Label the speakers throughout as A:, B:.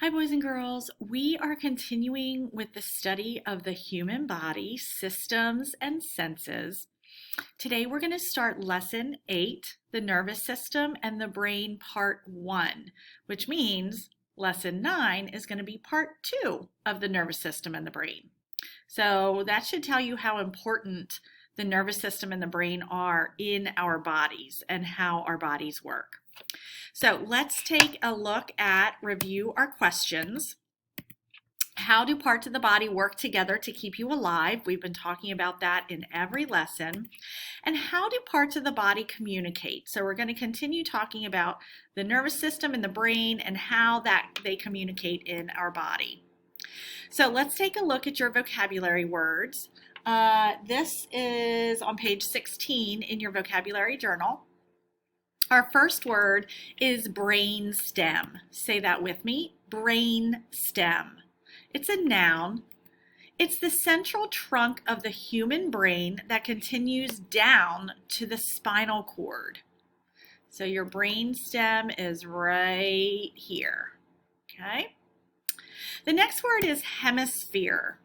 A: Hi, boys and girls. We are continuing with the study of the human body, systems, and senses. Today, we're going to start Lesson 8, the nervous system and the brain, Part 1, which means Lesson 9 is going to be Part 2 of the nervous system and the brain. So that should tell you how important the nervous system and the brain are in our bodies and how our bodies work. So let's take a look at review our questions. How do parts of the body work together to keep you alive? We've been talking about that in every lesson. And how do parts of the body communicate? So we're going to continue talking about the nervous system and the brain and how they communicate in our body. So let's take a look at your vocabulary words. This is on page 16 in your vocabulary journal. Our first word is brainstem. Say that with me, brainstem. It's a noun. It's the central trunk of the human brain that continues down to the spinal cord. So your brainstem is right here, okay? The next word is hemisphere.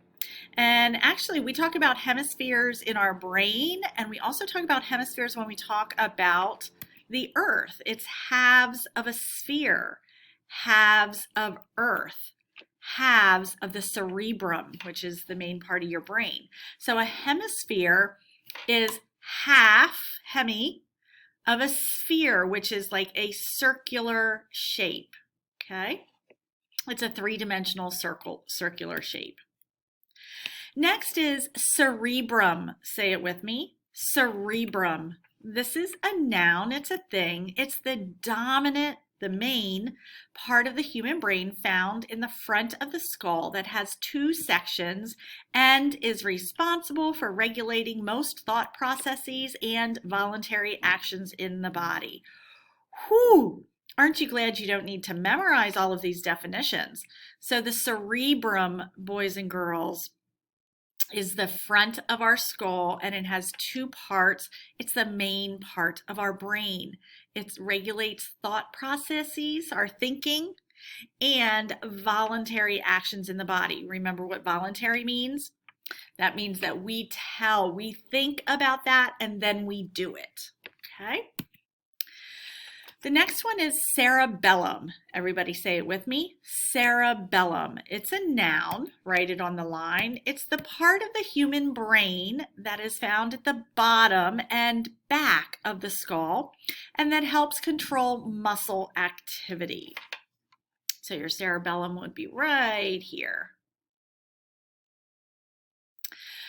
A: And actually, we talk about hemispheres in our brain, and we also talk about hemispheres when we talk about the earth. It's halves of a sphere, halves of earth, halves of the cerebrum, which is the main part of your brain. So a hemisphere is half, hemi, of a sphere, which is like a circular shape, okay? It's a three-dimensional circular shape. Next is cerebrum. Say it with me, cerebrum. This is a noun, it's a thing. It's the dominant, the main part of the human brain found in the front of the skull that has two sections and is responsible for regulating most thought processes and voluntary actions in the body. Whew! Aren't you glad you don't need to memorize all of these definitions? So the cerebrum, boys and girls, is the front of our skull, and it has two parts. It's the main part of our brain. It regulates thought processes, our thinking, and voluntary actions in the body. Remember what voluntary means? That means that we think about that, and then we do it, okay? The next one is cerebellum. Everybody say it with me. Cerebellum. It's a noun. Write it on the line. It's the part of the human brain that is found at the bottom and back of the skull and that helps control muscle activity. So your cerebellum would be right here.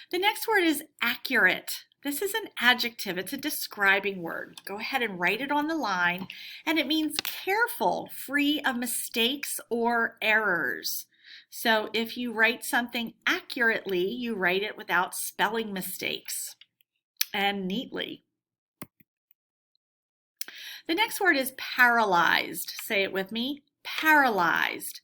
A: The next word is accurate. This is an adjective. It's a describing word. Go ahead and write it on the line. And it means careful, free of mistakes or errors. So if you write something accurately, you write it without spelling mistakes and neatly. The next word is paralyzed. Say it with me. Paralyzed.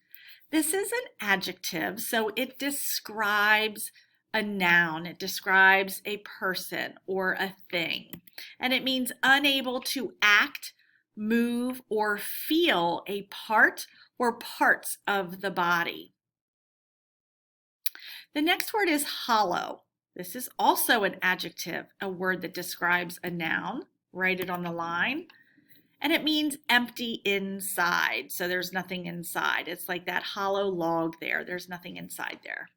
A: This is an adjective, so it describes a noun. It describes a person or a thing. And it means unable to act, move, or feel a part or parts of the body. The next word is hollow. This is also an adjective, a word that describes a noun. Write it on the line. And it means empty inside. So there's nothing inside. It's like that hollow log there. There's nothing inside there.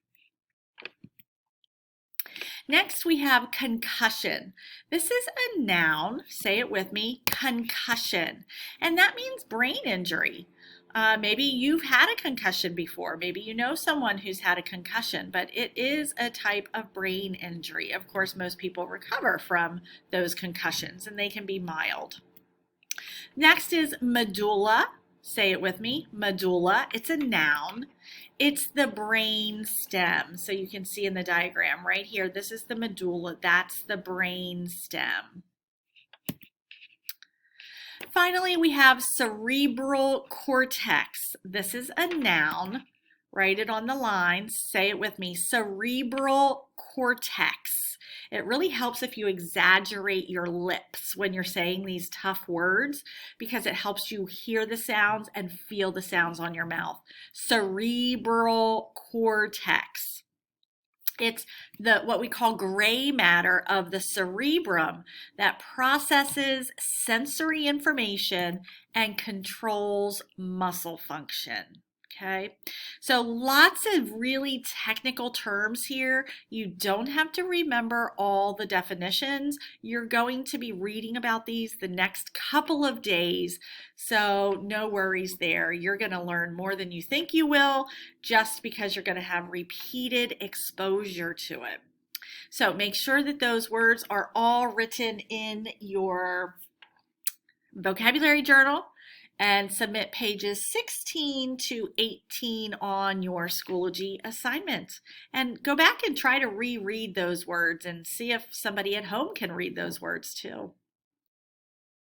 A: Next, we have concussion. This is a noun. Say it with me, concussion. And that means brain injury. Maybe you've had a concussion before. Maybe you know someone who's had a concussion, but it is a type of brain injury. Of course, most people recover from those concussions, and they can be mild. Next is medulla. Say it with me, medulla. It's a noun. It's the brain stem. So you can see in the diagram right here, this is the medulla. That's the brain stem. Finally, we have cerebral cortex. This is a noun. Write it on the line. Say it with me, cerebral cortex. It really helps if you exaggerate your lips when you're saying these tough words because it helps you hear the sounds and feel the sounds on your mouth. Cerebral cortex. It's what we call gray matter of the cerebrum that processes sensory information and controls muscle function. Okay, so lots of really technical terms here. You don't have to remember all the definitions. You're going to be reading about these the next couple of days, so no worries there. You're going to learn more than you think you will just because you're going to have repeated exposure to it. So make sure that those words are all written in your vocabulary journal and submit pages 16 to 18 on your Schoology assignment. And go back and try to reread those words and see if somebody at home can read those words too.